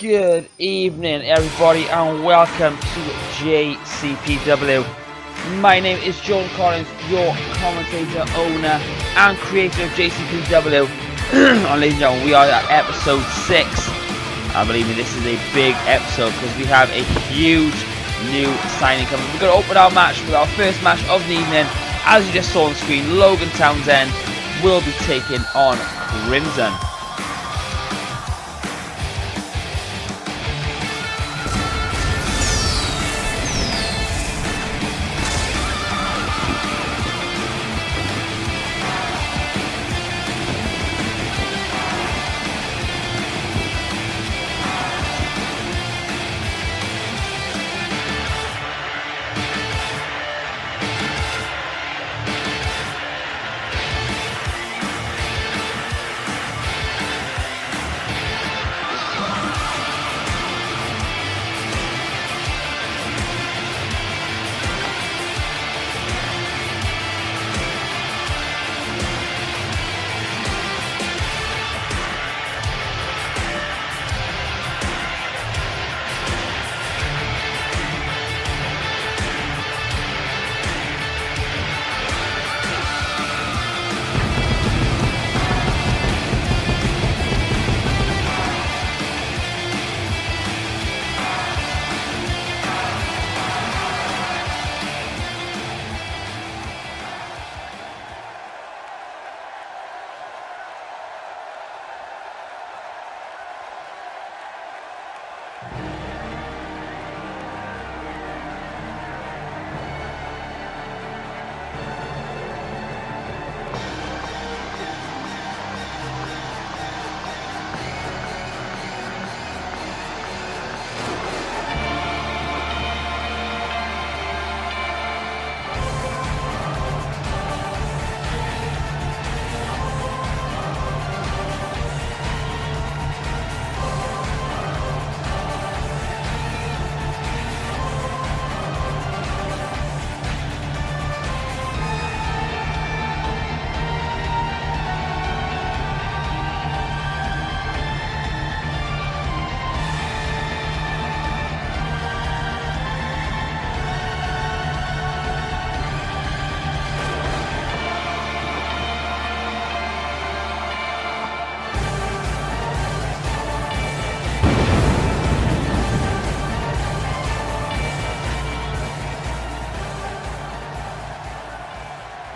Good evening, everybody, and welcome to JCPW. My name is John Collins, your commentator, owner, and creator of JCPW. And ladies and gentlemen, we are at episode 6. And believe me, this is a big episode because we have a huge new signing coming. We're going to open our match with our first match of the evening. As you just saw on the screen, Logan Townsend will be taking on Crimson.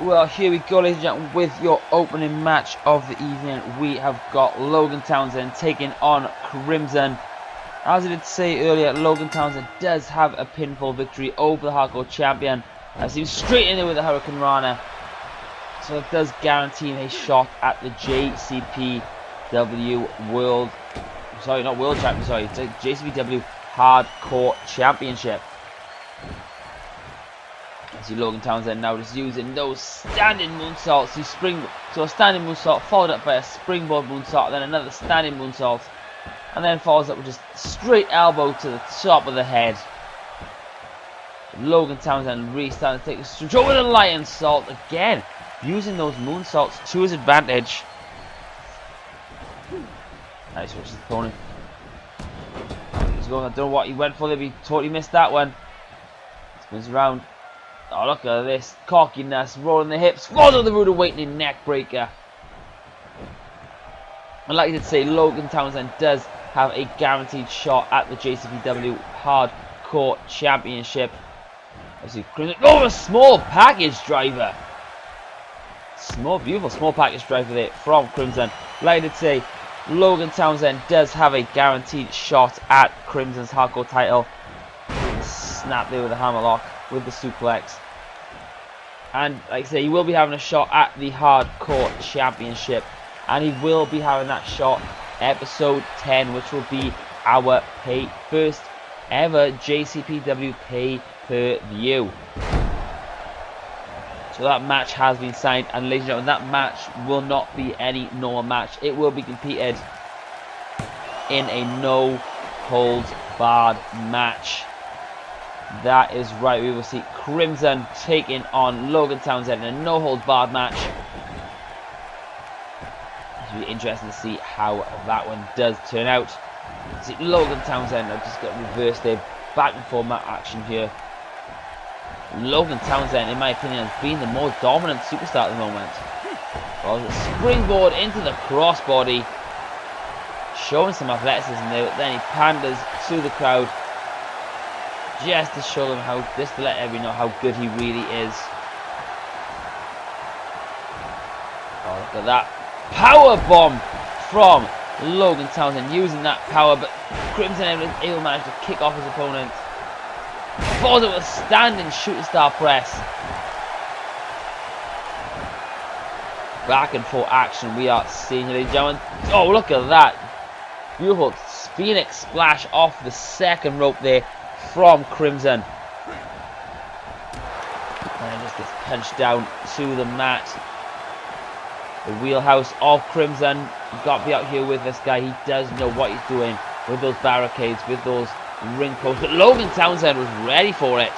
Well, here we go, ladies and gentlemen, with your opening match of the evening. We have got Logan Townsend taking on Crimson. As I did say earlier, Logan Townsend does have a pinfall victory over the Hardcore Champion, as he was straight in there with the Hurricane Rana. So it does guarantee a shot at the JCPW World... Sorry, not World Champion, sorry. It's a JCPW Hardcore Championship. See Logan Townsend now just using those standing moonsaults. So a standing moonsault followed up by a springboard moonsault, then another standing moonsault, and then follows up with just straight elbow to the top of the head. Logan Townsend really starting to take a stroke with a lion salt again, using those moonsaults to his advantage. Nice, switches the opponent. He's going, I don't know what he went for there, but he totally missed that one. Spins around. Oh, look at this cockiness, rolling the hips, falls on the rude awakening neck breaker. And like I did say, Logan Townsend does have a guaranteed shot at the JCPW Hardcore Championship. Let's see, Crimson. Oh, a small package driver. Beautiful small package driver there from Crimson. Like I did say, Logan Townsend does have a guaranteed shot at Crimson's Hardcore title. Snap there with a hammerlock, with the suplex. And like I say, he will be having a shot at the Hardcore Championship, and he will be having that shot episode 10, which will be our first ever JCPW pay-per-view. So that match has been signed, and ladies and gentlemen, that match will not be any normal match. It will be competed in a no holds barred match. That is right, we will see Crimson taking on Logan Townsend in a no holds barred match. It'll be interesting to see how that one does turn out. See, Logan Townsend, I've just got reversed there. Back and forth mat action here. Logan Townsend, in my opinion, has been the more dominant superstar at the moment. Well, the springboard into the crossbody. Showing some athleticism there, but then he panders to the crowd. Just to show them how, just to let everyone know how good he really is. Oh, look at that. Power bomb from Logan Townsend, using that power, but Crimson able managed to kick off his opponent. Falls it with a standing shooting star press. Back and forth action we are seeing here, ladies and gentlemen. Oh, look at that. Beautiful Phoenix splash off the second rope there from Crimson. And just gets punched down to the mat. The wheelhouse of Crimson. You've got to be out here with this guy. He does know what he's doing with those barricades, with those ring posts. But Logan Townsend was ready for it.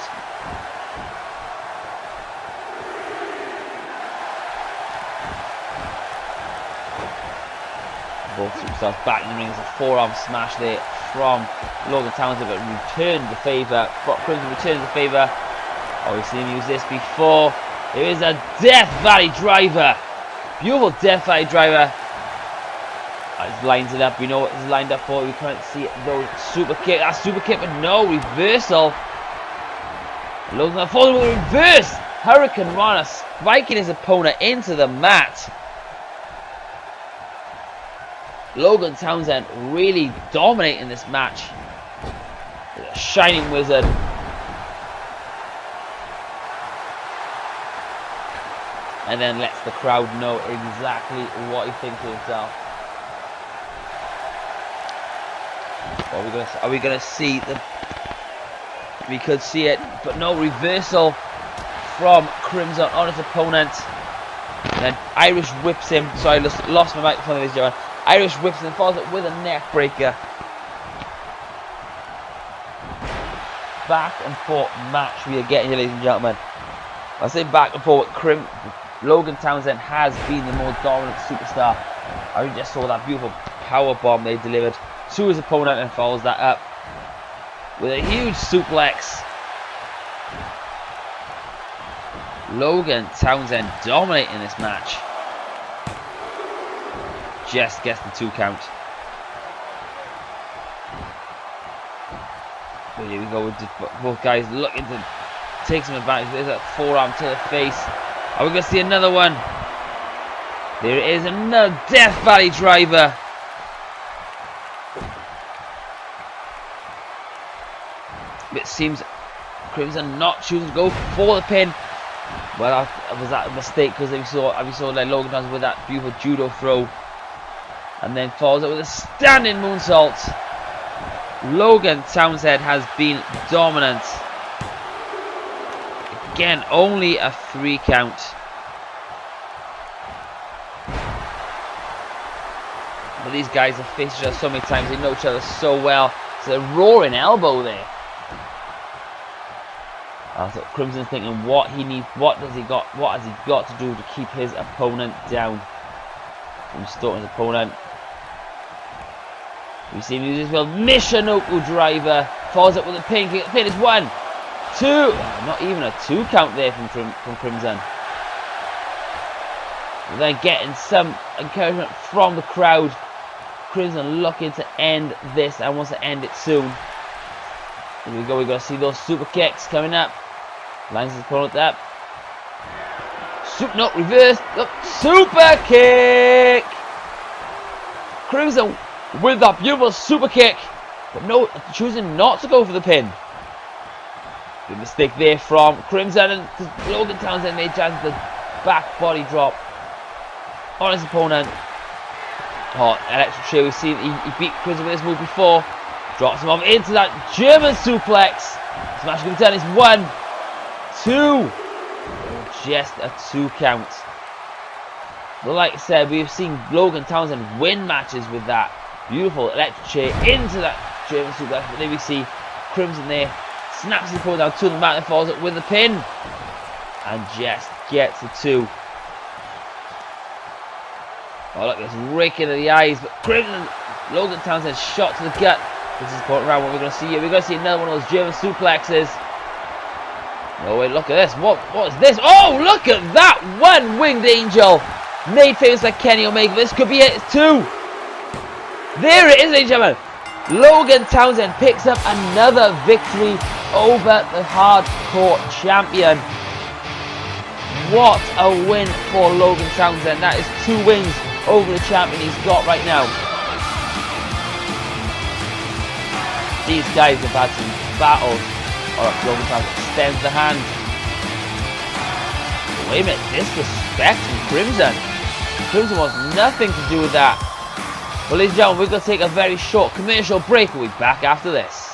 Both superstars back in the ring. There's a forearm smash there from Logan Townsend, but returned the favour. But Crimson returns the favour. Oh, we've seen him use this before. There is a Death Valley driver. Beautiful Death Valley driver. He lines it up. We know what he's lined up for. We can't see it though. Super kick. That super kick, but no reversal. Logan falling with a reverse. Hurricane Rana spiking his opponent into the mat. Logan Townsend really dominating this match. A shining wizard. And then lets the crowd know exactly what he thinks of himself. Are we gonna see the? We could see it, but no reversal from Crimson on his opponent. And then Irish whips him. Sorry, I lost my microphone, ladies and gentlemen. Irish whips him and follows it with a neck breaker. Back and forth match we are getting here, ladies and gentlemen. I say back and forth. Logan Townsend has been the more dominant superstar. I just saw that beautiful power bomb they delivered to his opponent and follows that up with a huge suplex. Logan Townsend dominating this match. Just gets the 2 count. But here we go with both guys looking to take some advantage. There's a forearm to the face. Are we going to see another one? There is another Death Valley driver. It seems Crimson not choosing to go for the pin. Well, was that a mistake? Because we saw like Logan Townsend with that beautiful judo throw, and then follows it with a standing moonsault. Logan Townsend has been dominant. Again, only a 3 count. But these guys have faced each other so many times. They know each other so well. It's a roaring elbow there. So Crimson's thinking what he needs, what has he got to do to keep his opponent down. From starting his opponent. We see him use his well Michinoku driver. Follows up with a pin kick. The pin is 1, 2. Not even a 2 count there from Crimson. We're then getting some encouragement from the crowd. Crimson looking to end this and wants to end it soon. Here we go. We're going to see those super kicks coming up. Lines his opponent up. Not reversed. Super kick. Crimson with that beautiful super kick, but no, choosing not to go for the pin. Good mistake there from Crimson, and Logan Townsend made chance the back body drop on his opponent. Oh, electric chair. We've seen he beat Crimson with this move before. Drops him off into that German suplex. Smash him down is 1, 2. Just a 2 count. But like I said, we've seen Logan Townsend win matches with that beautiful electric chair into that German suplex. But then we see Crimson there, snaps his opponent down to the mat and falls it with a pin. And just gets a 2. Oh look, it's raking in the eyes, but Crimson, Logan Townsend shot to the gut. This is important round. What we're going to see here. We're going to see another one of those German suplexes. Oh wait, look at this. What is this? Oh, look at that! One winged angel made famous by Kenny Omega. This could be it too. There it is, ladies and gentlemen. Logan Townsend picks up another victory over the hardcore champion. What a win for Logan Townsend. That is 2 wins over the champion he's got right now. These guys have had some battles. Alright, Logan Townsend extends the hand. Wait a minute, disrespect from Crimson. Crimson wants nothing to do with that. Well, ladies and gentlemen, we're going to take a very short commercial break. We'll be back after this.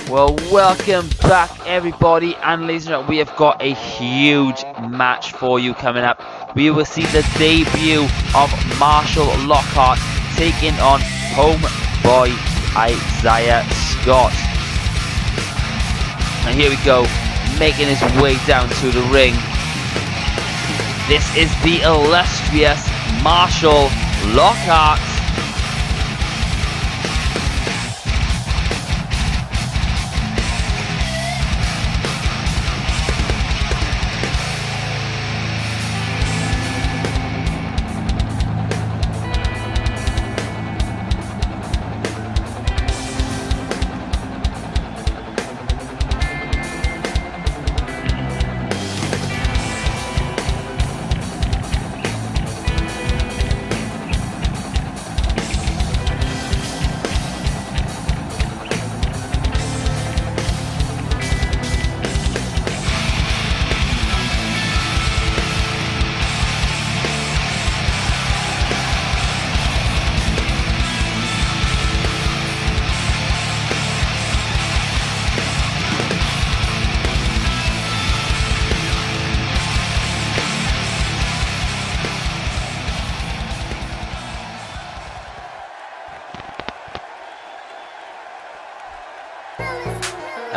Well, welcome back everybody, and ladies and gentlemen, we have got a huge match for you coming up. We will see the debut of Marshall Lockhart taking on homeboy Isaiah Scott. And here we go, making his way down to the ring. This is the illustrious Marshall Lockhart.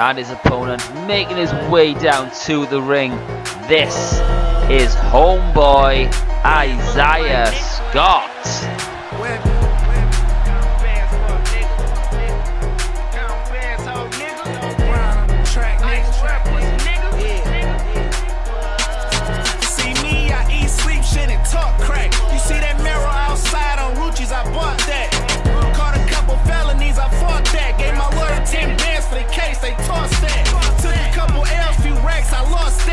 And his opponent making his way down to the ring. This is homeboy Isaiah Scott. See me, I eat, sleep, shit, and talk crack. You see that mirror outside on Ruchis, I bought that. Caught a couple felonies, I fought that. Gave my lawyer 10 bands for the case, they tossed that. Took a couple L's, few racks, I lost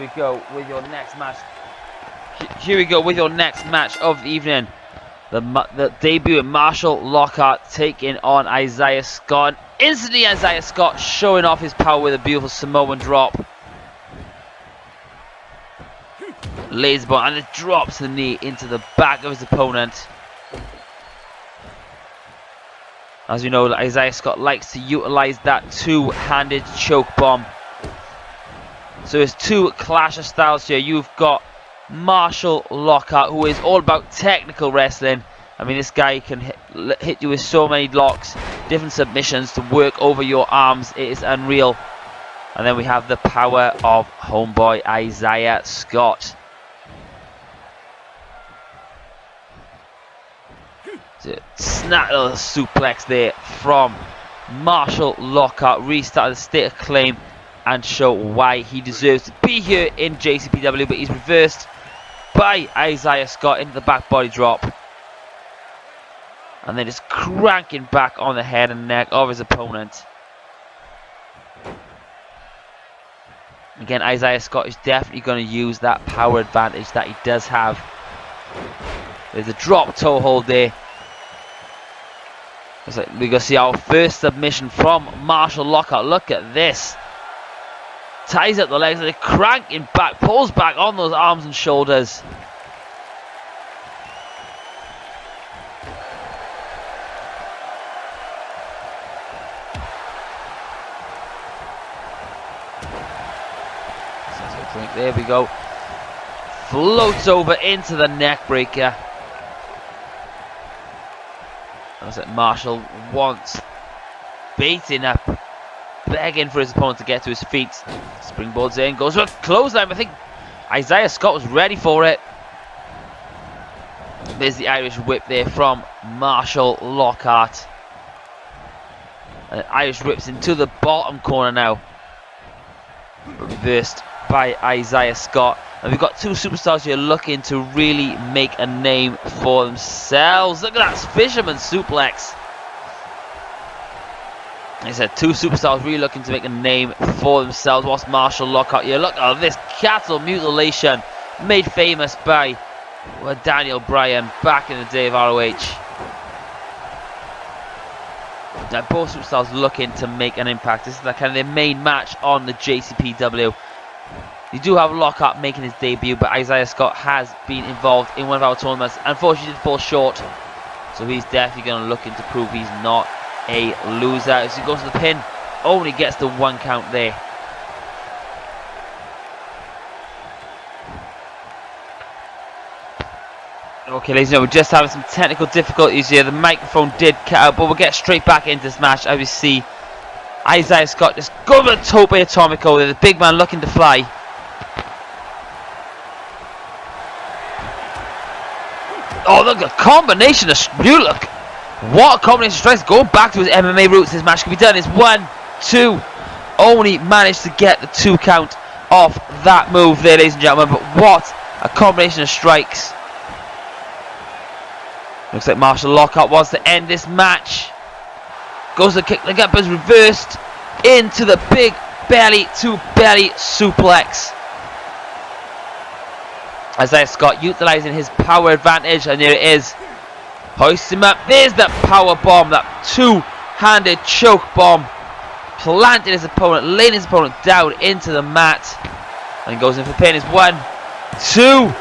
we go with your next match. Here we go with your next match of the evening. The debut of Marshall Lockhart taking on Isaiah Scott. Instantly Isaiah Scott showing off his power with a beautiful Samoan drop. Lays the ball and it drops the knee into the back of his opponent. As we know, Isaiah Scott likes to utilize that two-handed choke bomb. So there's two clash of styles here. You've got Marshall Lockhart, who is all about technical wrestling. I mean, this guy can hit you with so many locks, different submissions to work over your arms. It is unreal. And then we have the power of homeboy Isaiah Scott. Snap little suplex there from Marshall Lockhart. Restart the state of claim and show why he deserves to be here in JCPW, but he's reversed by Isaiah Scott into the back body drop. And then just cranking back on the head and neck of his opponent. Again, Isaiah Scott is definitely going to use that power advantage that he does have. There's a drop toe hold there. We're going to see our first submission from Marshall Lockhart. Look at this. Ties up the legs and they're cranking back, pulls back on those arms and shoulders. There we go. Floats over into the neck breaker. Looks like Marshall wants baiting up, begging for his opponent to get to his feet. Springboards in, goes for a clothesline. I think Isaiah Scott was ready for it. There's the Irish whip there from Marshall Lockhart. Irish whips into the bottom corner now. Reversed by Isaiah Scott. And we've got two superstars here looking to really make a name for themselves. Look at that fisherman suplex. Like I said, two superstars really looking to make a name for themselves. Whilst Marshall Lockhart here, look at this cattle mutilation made famous by Daniel Bryan back in the day of ROH. Now both superstars looking to make an impact. This is like kind of their main match on the JCPW. You do have Lockhart making his debut, but Isaiah Scott has been involved in one of our tournaments. Unfortunately, did fall short, so he's definitely going to look to prove he's not a loser. As he goes to the pin, only gets the one count there. Okay, ladies and gentlemen, we're just having some technical difficulties here. The microphone did cut out, but we'll get straight back into this match as we see Isaiah Scott just go to the Tope Atomico there. The big man looking to fly. Oh, look, a combination of... You look. What a combination of strikes. Going back to his MMA roots, this match can be done. It's 1, 2. Only managed to get the 2 count off that move there, ladies and gentlemen. But what a combination of strikes. Looks like Marshall Lockhart wants to end this match. Goes to kick the gut, but is reversed into the big belly to belly suplex. Isaiah Scott utilizing his power advantage, and there it is. Hoists him up. There's that power bomb, that two-handed choke bomb. Planting his opponent, laying his opponent down into the mat. And he goes in for the pin. It's 1, 2.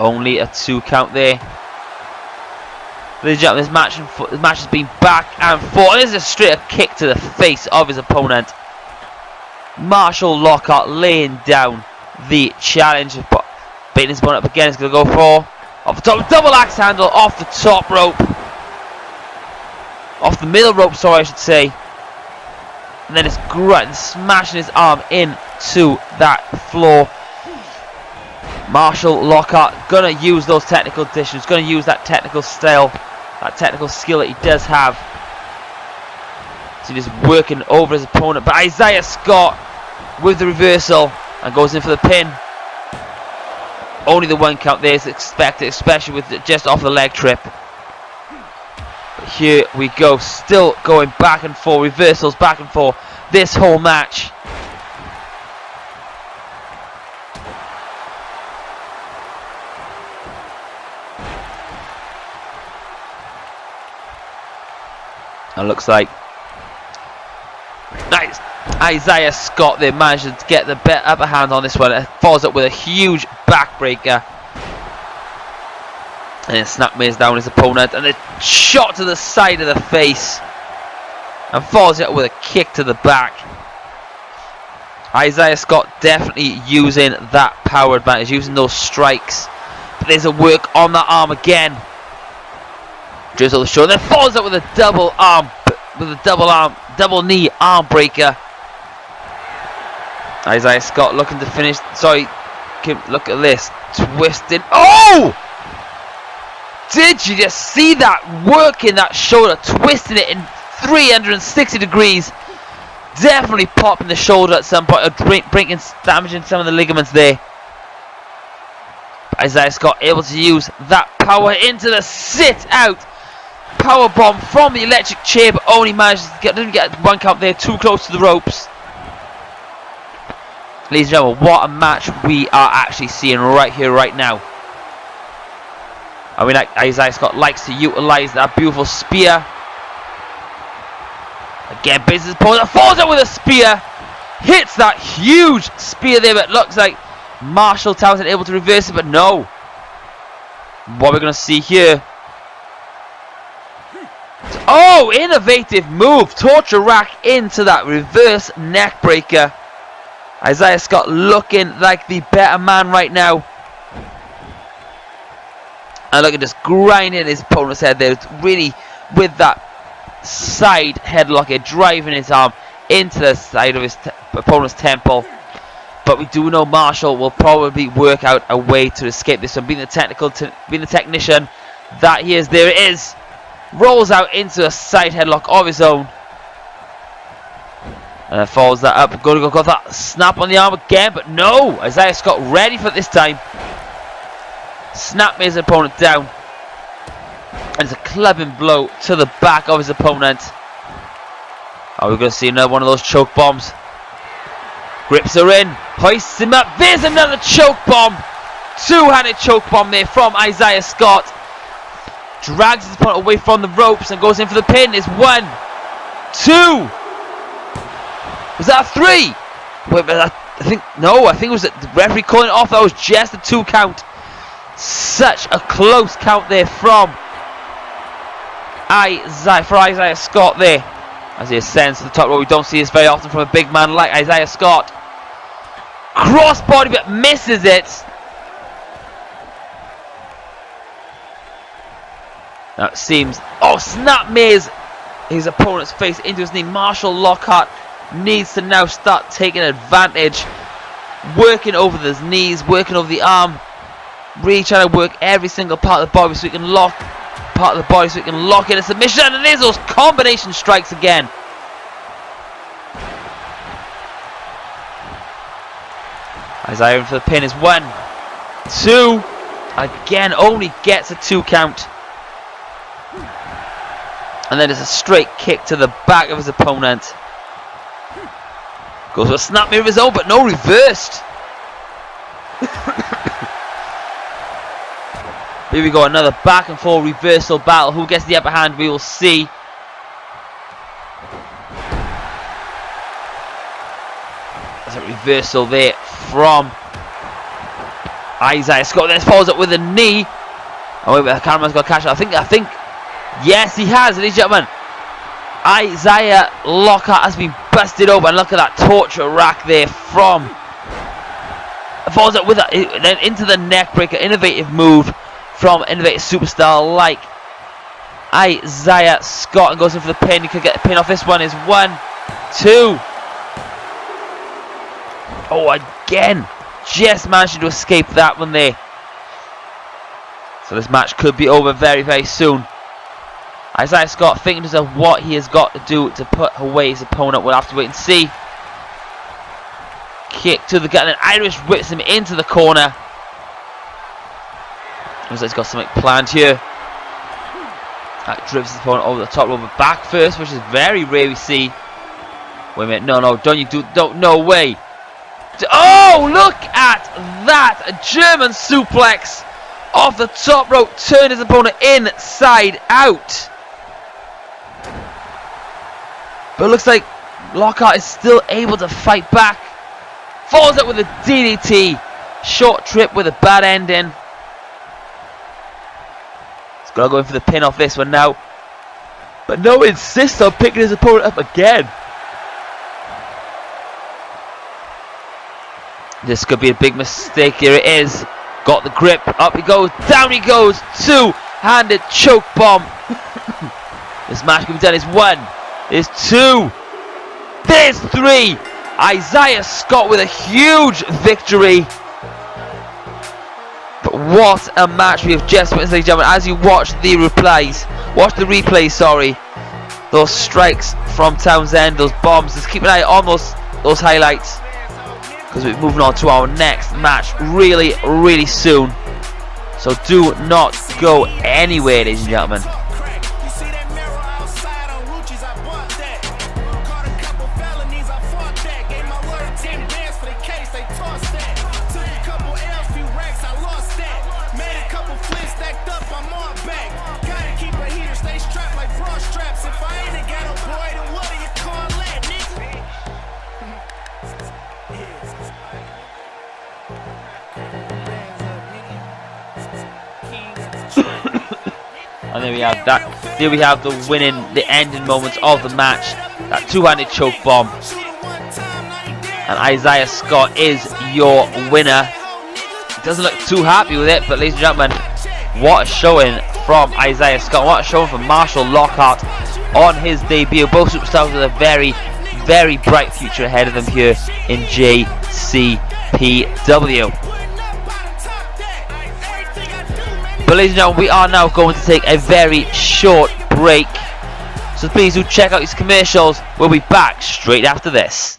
Only a 2 count there. Ladies and gentlemen, this match has been back and forth. This is a straight kick to the face of his opponent. Marshall Lockhart laying down the challenge. Baiting his opponent up again. He's going to go for off the top, double axe handle off the top rope. Off the middle rope, sorry, I should say. And then it's grunting, smashing his arm into that floor. Marshall Lockhart gonna use those technical additions, gonna use that technical style, that technical skill that he does have. So he's just working over his opponent. But Isaiah Scott with the reversal and goes in for the pin. Only the 1 count there is expected, especially with just off the leg trip. But here we go, still going back and forth, reversals back and forth this whole match. And looks like nice. Isaiah Scott there manages to get the upper hand on this one. It follows up with a huge backbreaker. And then snapmares down his opponent. And a shot to the side of the face. And follows it up with a kick to the back. Isaiah Scott definitely using that power advantage, using those strikes. But there's a work on that arm again. Drizzle the shoulder, then follows up with a double knee arm breaker. Isaiah Scott looking to finish. Sorry, look at this. Twisting. Oh! Did you just see that? Working that shoulder, twisting it in 360 degrees. Definitely popping the shoulder at some point, or damaging some of the ligaments there. Isaiah Scott able to use that power into the sit out. Power bomb from the electric chair, but only manages to didn't get one count there, too close to the ropes. Ladies and gentlemen, what a match we are actually seeing right here, right now. I mean, Isaiah Scott likes to utilize that beautiful spear. Again, business opponent falls out with a spear. Hits that huge spear there, but looks like Marshall Townsend able to reverse it, but no. What we're going to see here. Oh, innovative move. Torture rack into that reverse neck breaker. Isaiah Scott looking like the better man right now. And look at just grinding his opponent's head there. It's really with that side headlock here, driving his arm into the side of his opponent's temple. But we do know Marshall will probably work out a way to escape this one. Being the technician that he is, there it is. Rolls out into a side headlock of his own. And follows that up. Going to go that snap on the arm again, but no. Isaiah Scott ready for it this time. Snap his opponent down. And it's a clubbing blow to the back of his opponent. Are we going to see another one of those choke bombs? Grips her in. Hoists him up. There's another choke bomb. Two-handed choke bomb there from Isaiah Scott. Drags his opponent away from the ropes and goes in for the pin. It's 1, 2. Was that a 3? Wait, but I think it was the referee calling it off. That was just a 2 count. Such a close count there from Isaiah Scott there. As he ascends to the top rope. We don't see this very often from a big man like Isaiah Scott. Crossbody, but misses it. Now it seems, snapmares his opponent's face into his knee. Marshall Lockhart needs to now start taking advantage, working over his knees, working over the arm, really trying to work every single part of the body so he can lock in a submission. And there's those combination strikes again. Isaiah in for the pin is 1, 2. Again, only gets a 2 count. And then there's a straight kick to the back of his opponent. Goes with a snap move of his own, but no reversed. Here we go, another back and forth reversal battle. Who gets the upper hand, we will see. There's a reversal there from Isaiah Scott. Then follows up with a knee. Oh wait, the cameraman's got to catch it. I think, yes, he has, ladies and gentlemen. Isaiah Lockhart has been busted open. And look at that torture rack there from. Follows up with that, then into the neck breaker. Innovative move from innovative superstar like Isaiah Scott, and goes in for the pin. You could get the pin off this one. Is 1, 2. Oh, again, just managing to escape that one there. So this match could be over very, very soon. Isaiah Scott thinking to himself what he has got to do to put away his opponent. We'll have to wait and see. Kick to the gut, and then Irish whips him into the corner. Looks like he's got something planned here. That drifts his opponent over the top rope, but back first, which is very rare we see. Wait a minute, no, no way. Oh, look at that! A German suplex off the top rope, turned his opponent inside out. But it looks like Lockhart is still able to fight back. Falls up with a DDT. Short trip with a bad ending. He's got to go in for the pin off this one now. But no, insists on picking his opponent up again. This could be a big mistake. Here it is. Got the grip. Up he goes. Down he goes. Two-handed choke bomb. This match can be done. Is one. Is two. There's three. Isaiah Scott with a huge victory. But what a match we have just witnessed, ladies and gentlemen. As you watch the replay, sorry. Those strikes from Townsend, those bombs. Just keep an eye on those highlights, because we're moving on to our next match really, really soon. So do not go anywhere, ladies and gentlemen. And there we have that. There we have the the ending moments of the match. That two-handed choke bomb. And Isaiah Scott is your winner. He doesn't look too happy with it, but ladies and gentlemen, what a showing from Isaiah Scott. What a showing from Marshall Lockhart on his debut. Both superstars with a very, very bright future ahead of them here in JCPW. But ladies and gentlemen, we are now going to take a very short break. So please do check out these commercials. We'll be back straight after this.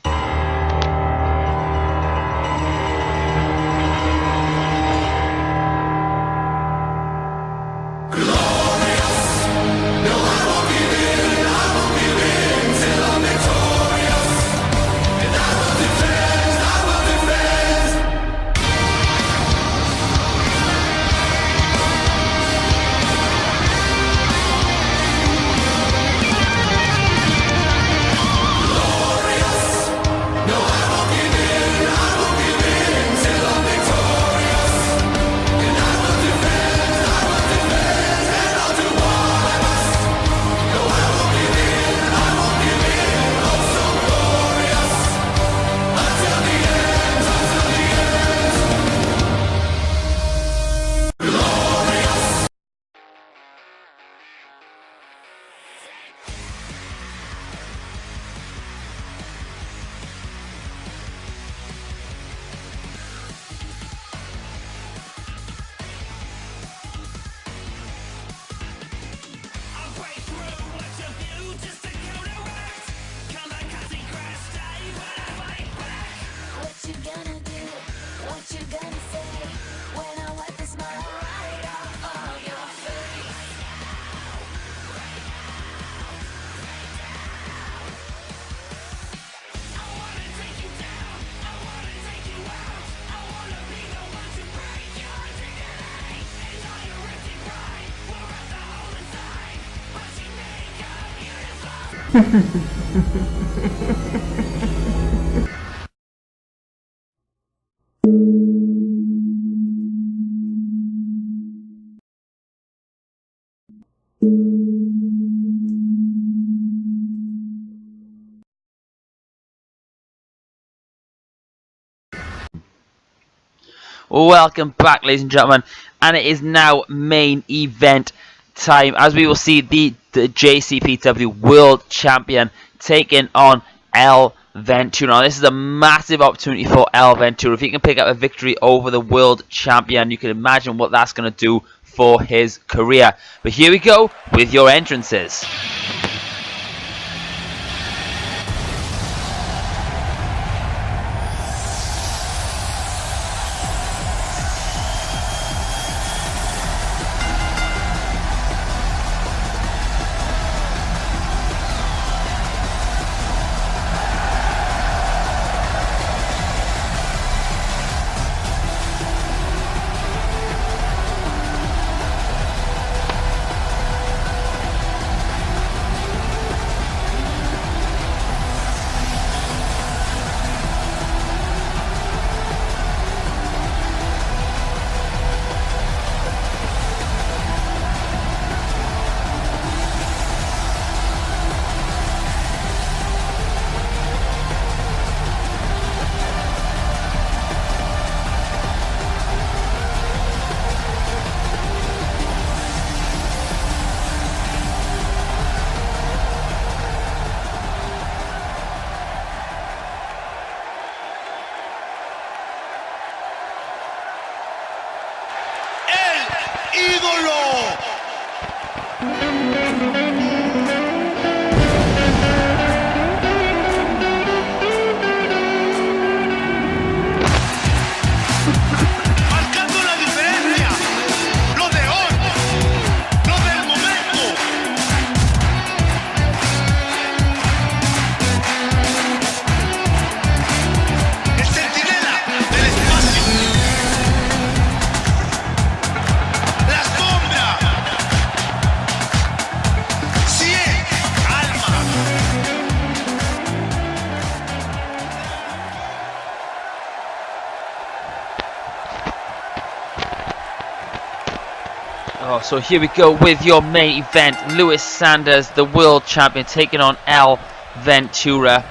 Welcome back, ladies and gentlemen, and it is now main event time, as we will see the JCPW World Champion taking on El Ventura. Now, this is a massive opportunity for El Ventura. If he can pick up a victory over the World Champion, you can imagine what that's going to do for his career. But here we go with your entrances. ídolo. Marcando la diferencia. Lo de hoy. Lo del momento. El centinela del espacio. La sombra. 100 alma. Oh, so here we go with your main event. Lewis Sanders, the world champion, taking on El Ventura.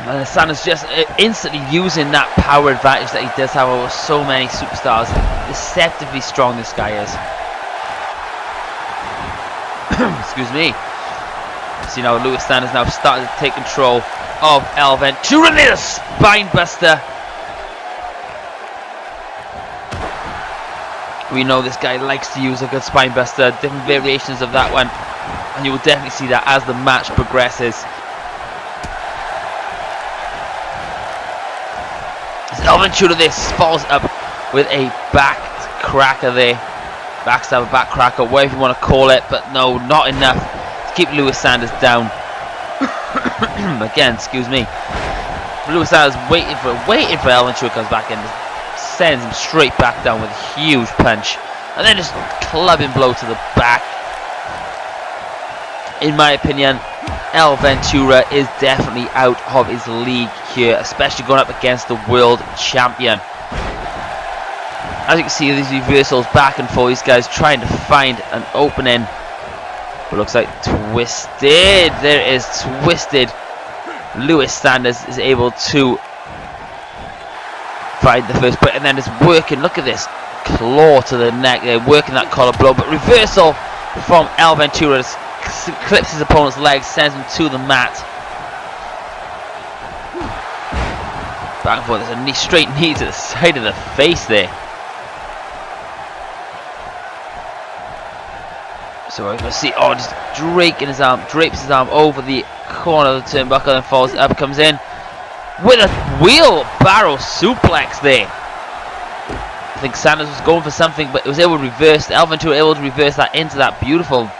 And Sanders just instantly using that power advantage that he does have over so many superstars. Deceptively strong this guy is. Excuse me. So now Lewis Sanders now starting to take control of El Ventura. There's a spine buster. We know this guy likes to use a good spine buster, different variations of that one, and you will definitely see that as the match progresses. El Ventura this follows up with a back cracker there. Backstabber, back cracker, whatever you want to call it, but no, not enough to keep Lewis Sanders down. Again, excuse me. Lewis Sanders waiting for El Ventura comes back in. Sends him straight back down with a huge punch, and then just clubbing blow to the back. In my opinion, El Ventura is definitely out of his league here, especially going up against the world champion. As you can see, these reversals back and forth, these guys trying to find an opening. It looks like twisted. There is twisted. Lewis Sanders is able to find the first point, and then it's working. Look at this claw to the neck there, working that collar blow, but reversal from El Ventura clips his opponent's legs, sends him to the mat. Back and forth. There's a knee, straight knee to the side of the face there. So we're going to see, oh, just drapes his arm over the corner of the turnbuckle, and falls up, comes in with a wheelbarrow suplex there. I think Sanders was going for something, but it was able to reverse. El Ventura able to reverse that into that beautiful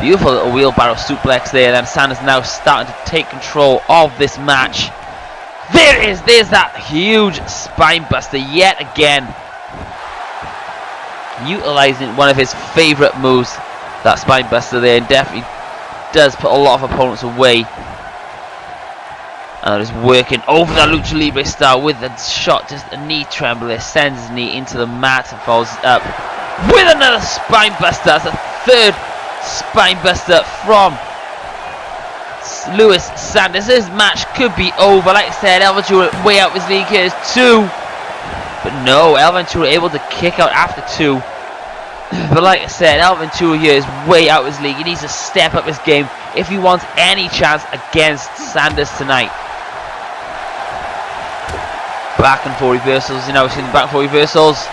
little wheelbarrow suplex there. Then Sanders now starting to take control of this match. There's that huge spine buster yet again. Utilizing one of his favorite moves, that spine buster there, and definitely does put a lot of opponents away. And is working over the Lucha Libre style with a shot, just a knee tremble there, sends his knee into the mat and falls up with another spine buster. That's a third spine buster from Lewis Sanders. This match could be over. Like I said, El Ventura way out of his league here is 2. But no, El Ventura able to kick out after 2. But like I said, El Ventura here is way out of his league. He needs to step up his game if he wants any chance against Sanders tonight. Back and forth reversals, you know, we've seen the back and forth reversals.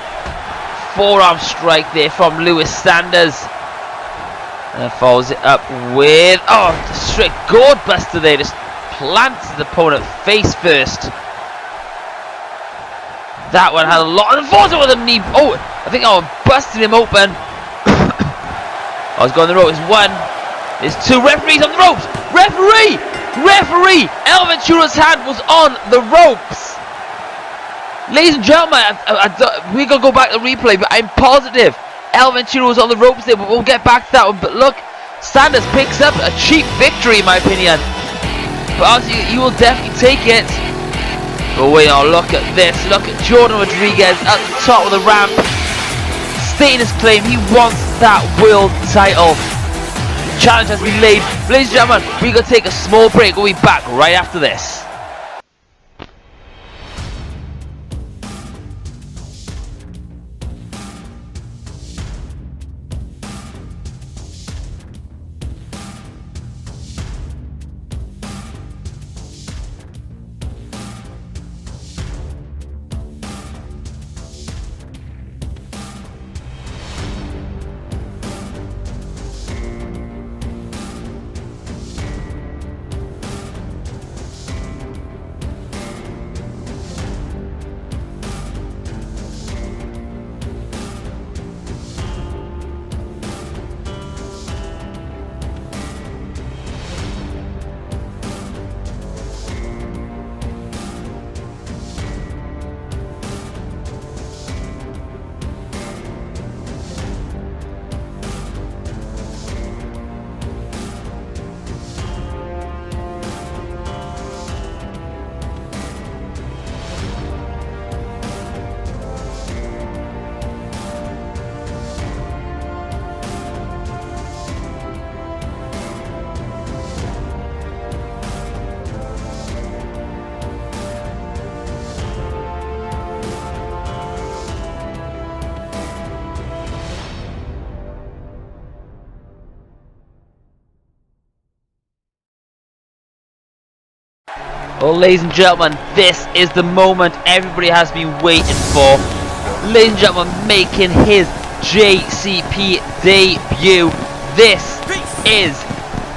Forearm strike there from Lewis Sanders. And then follows it up with, oh, straight gourd buster there. Just plants the opponent face first. That one had a lot, and falls it with a knee. Oh, I think I busted him open. I was going the ropes. There's 1. There's 2 referees on the ropes. Referee! El Ventura's hand was on the ropes. Ladies and gentlemen, we're going to go back to the replay, but I'm positive El Ventura was on the ropes there, but we'll get back to that one. But look, Sanders picks up a cheap victory, in my opinion. But obviously, you will definitely take it. But wait, oh, look at this. Look at Jordan Rodriguez at the top of the ramp, stating his claim. He wants that world title. The challenge has been laid. Ladies and gentlemen, we're going to take a small break. We'll be back right after this. Well, ladies and gentlemen, this is the moment everybody has been waiting for. Ladies and gentlemen, making his JCP debut. This is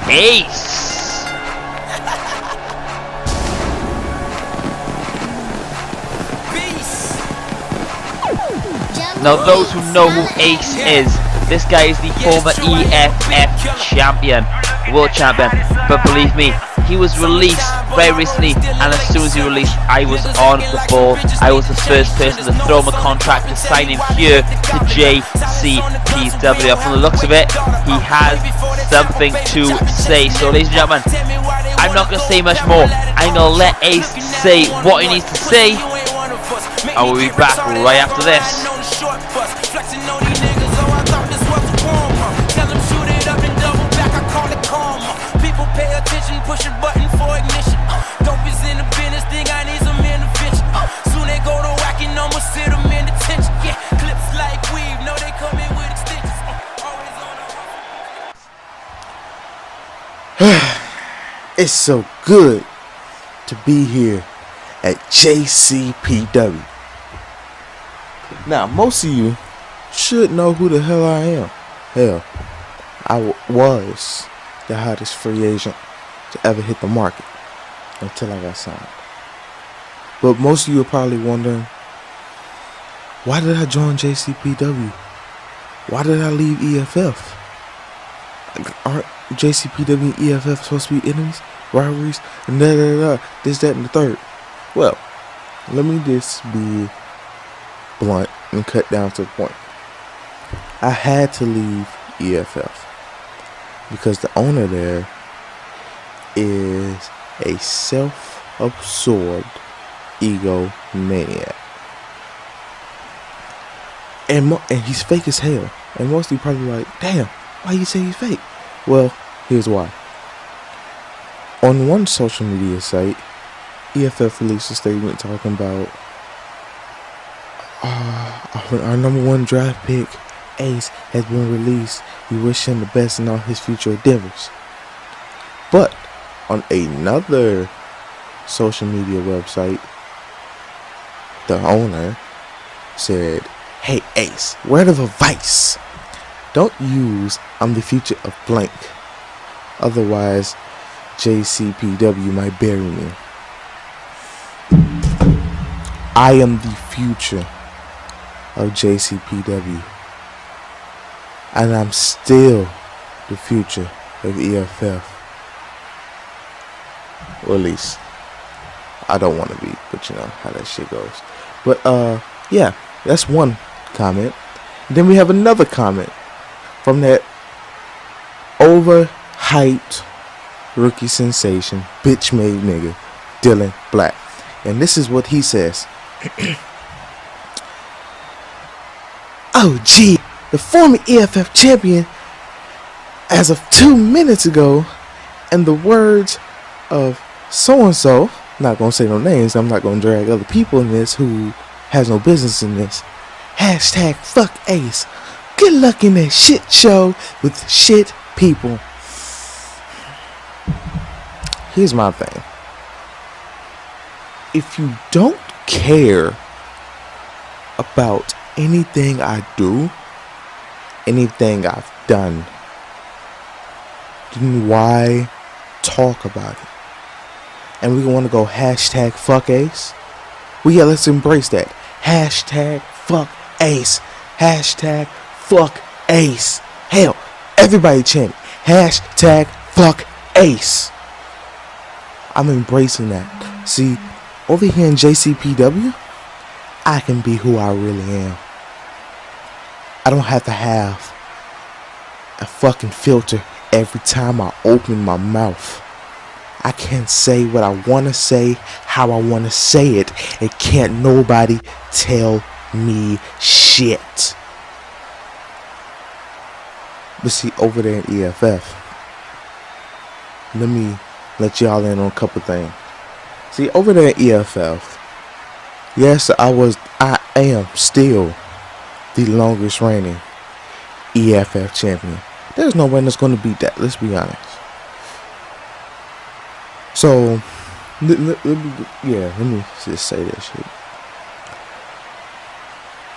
Ace. Now, those who know who Ace is, this guy is the former EFF champion, world champion. But believe me, he was released very recently, and as soon as he released, I was on the ball. I was the first person to throw him a contract to sign him here to JCPW. From the looks of it, he has something to say. So, ladies and gentlemen, I'm not going to say much more. I'm going to let Ace say what he needs to say, and we'll be back right after this. It's so good to be here at JCPW. Now, most of you should know who the hell I am. Hell, I was the hottest free agent to ever hit the market until I got signed. But most of you are probably wondering, why did I join JCPW? Why did I leave EFF? Aren't JCPW and EFF supposed to be enemies, rivalries, and this, that, and the third? Well, let me just be blunt and cut down to the point. I had to leave EFF because the owner there is a self-absorbed egomaniac. And he's fake as hell. And most of you probably like, damn, why you say he's fake? Well, here's why. On one social media site, EFF released a statement talking about our number one draft pick, Ace, has been released. We wish him the best in all his future endeavors. But on another social media website, the owner said, hey Ace, word of advice, don't use I'm the future of blank, otherwise JCPW might bury me. I am the future of JCPW, and I'm still the future of EFF. Or at least I don't want to be, but you know how that shit goes. But yeah, that's one comment. Then we have another comment from that overhyped rookie sensation, bitch made nigga, Dylan Black. And this is what he says. Oh gee, the former EFF champion, as of 2 minutes ago, in the words of so-and-so, not gonna say no names, I'm not gonna drag other people in this who has no business in this, hashtag fuck Ace. Good luck in that shit show with shit people. Here's my thing. If you don't care about anything I do, anything I've done, then why talk about it? And we want to go hashtag fuck Ace? Well, yeah, let's embrace that. Hashtag fuck Ace. Hashtag fuck Ace. Hell, everybody chant it. Hashtag fuck Ace. I'm embracing that. See, over here in JCPW, I can be who I really am. I don't have to have a fucking filter every time I open my mouth. I can say what I want to say, how I want to say it, and can't nobody tell me shit. But see, over there in EFF, let me let y'all in on a couple things. See, over there in EFF, yes, I am still the longest reigning EFF champion. There's no one that's going to beat that, let's be honest. So, let me just say that shit.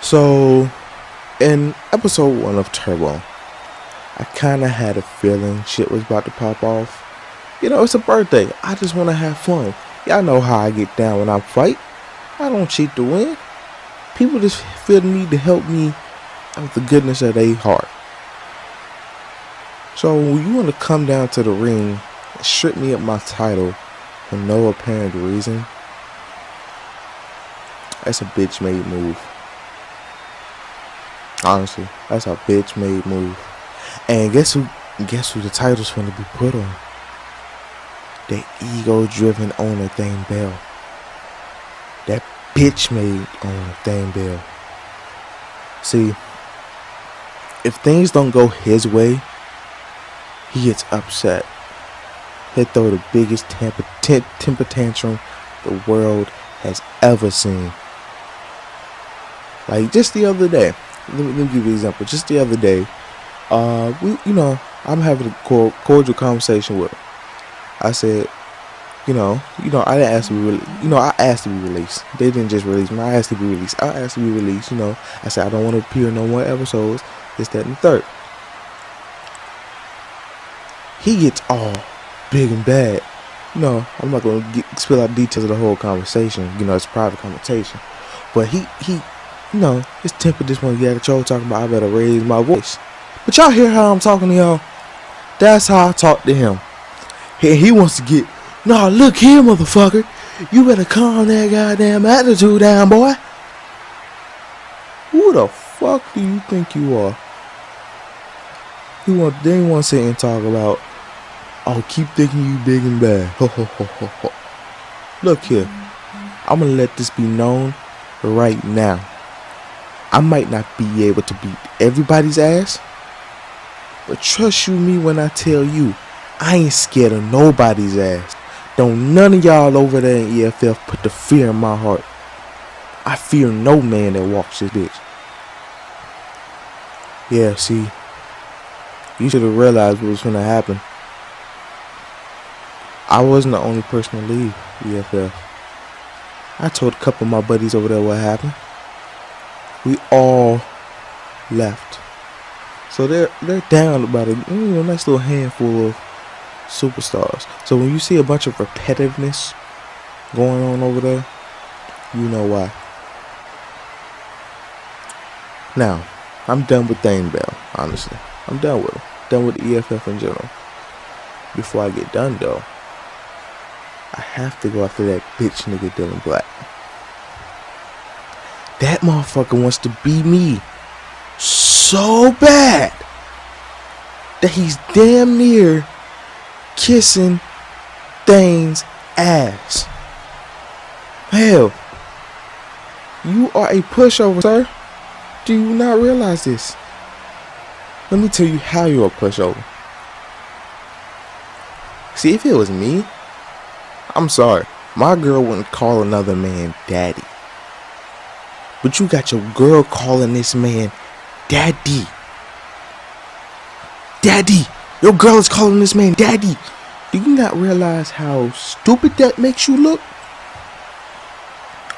So, in episode 1 of Turbo, I kind of had a feeling shit was about to pop off. You know, it's a birthday. I just want to have fun. Y'all know how I get down when I fight. I don't cheat to win. People just feel the need to help me out of the goodness of their heart. So when you want to come down to the ring and strip me of my title for no apparent reason, that's a bitch made move. Honestly, that's a bitch made move. And guess who the title's gonna be put on? That ego driven owner Thane Bell. That bitch made owner Thane Bell. See, if things don't go his way, he gets upset. He'll throw the biggest temper tantrum the world has ever seen. Like just the other day, let me give you an example. Just the other day, I'm having a cordial conversation with him. I said, I didn't ask to be I asked to be released. They didn't just release me. I asked to be released. I said I don't want to appear in no more episodes. This, that, and the third. He gets all big and bad. I'm not going to spill out details of the whole conversation. It's a private conversation. But he his temper just want to get at y'all talking about I better raise my voice. But y'all hear how I'm talking to y'all? That's how I talk to him. He wants to get, no, look here, motherfucker. You better calm that goddamn attitude down, boy. Who the fuck do you think you are? They want to sit and talk about, keep thinking you big and bad. Ho, ho, ho, ho, ho. Look here. I'm going to let this be known right now. I might not be able to beat everybody's ass, but trust you me when I tell you, I ain't scared of nobody's ass. Don't none of y'all over there in EFF put the fear in my heart. I fear no man that walks this bitch. Yeah, see, you should have realized what was going to happen. I wasn't the only person to leave EFF. I told a couple of my buddies over there what happened. We all left. So they're down about a nice little handful of superstars. So when you see a bunch of repetitiveness going on over there, you know why. Now, I'm done with Thane Bell, honestly. I'm done with him. Done with the EFF in general. Before I get done though, I have to go after that bitch nigga Dylan Black. That motherfucker wants to be me so bad that he's damn near kissing Thane's ass. Hell, you are a pushover, sir. Do you not realize this? Let me tell you how you're a pushover. See, if it was me, I'm sorry, my girl wouldn't call another man daddy. But you got your girl calling this man daddy. Daddy. Your girl is calling this man daddy. Do you not realize how stupid that makes you look?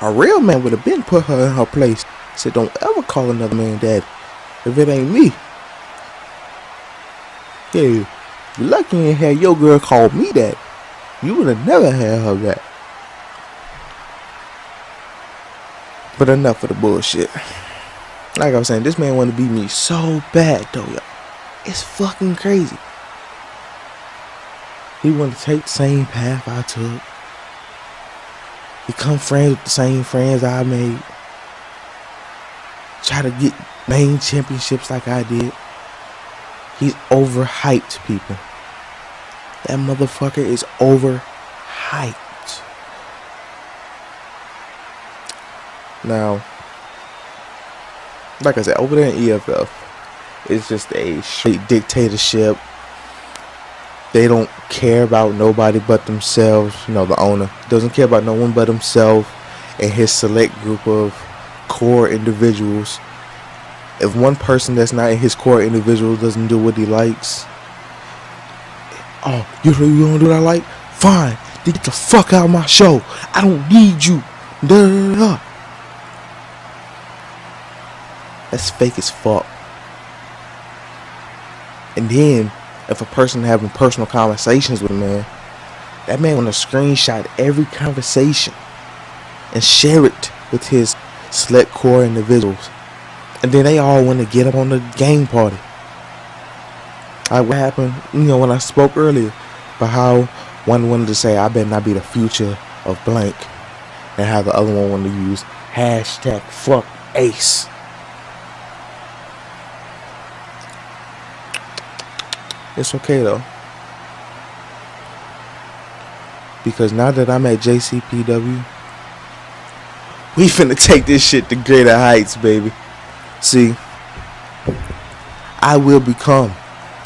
A real man would have been put her in her place. Said don't ever call another man daddy if it ain't me. Yeah, you're lucky you ain't had your girl call me daddy. You would have never had her back. But enough of the bullshit. Like I was saying, this man want to beat me so bad though, y'all. It's fucking crazy. He want to take the same path I took. Become friends with the same friends I made. Try to get main championships like I did. He's overhyped, people. That motherfucker is overhyped. Now, like I said, over there in EFF, it's just a straight dictatorship. They don't care about nobody but themselves. The owner doesn't care about no one but himself and his select group of core individuals. If one person that's not in his core individual doesn't do what he likes, you don't do what I like? Fine. Get the fuck out of my show. I don't need you. Duh. That's fake as fuck. And then, if a person having personal conversations with a man, that man want to screenshot every conversation and share it with his select core individuals. And then they all want to get up on the game party. Like what happened, when I spoke earlier about how one wanted to say, I better not be the future of blank. And how the other one wanted to use hashtag fuck Ace. It's okay though. Because now that I'm at JCPW, we finna take this shit to greater heights, baby. See, I will become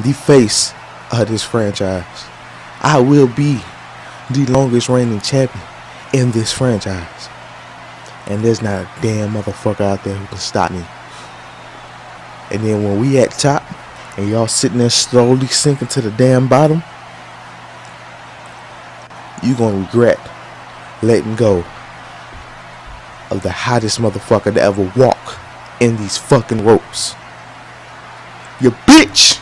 the face of this franchise. I will be the longest reigning champion in this franchise. And there's not a damn motherfucker out there who can stop me. And then when we at top, and y'all sitting there slowly sinking to the damn bottom, you gonna regret letting go of the hottest motherfucker to ever walk in these fucking ropes. You bitch!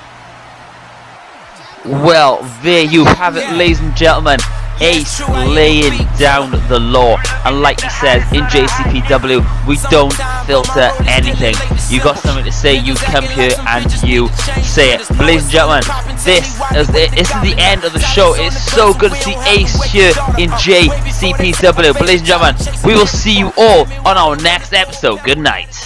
Well, there you have it, ladies and gentlemen. Ace laying down the law, and like he says in JCPW, we don't filter anything. You got something to say, you come here and you say it. But ladies and gentlemen, this is the end of the show. It's so good to see Ace here in JCPW. But ladies and gentlemen, we will see you all on our next episode. Good night.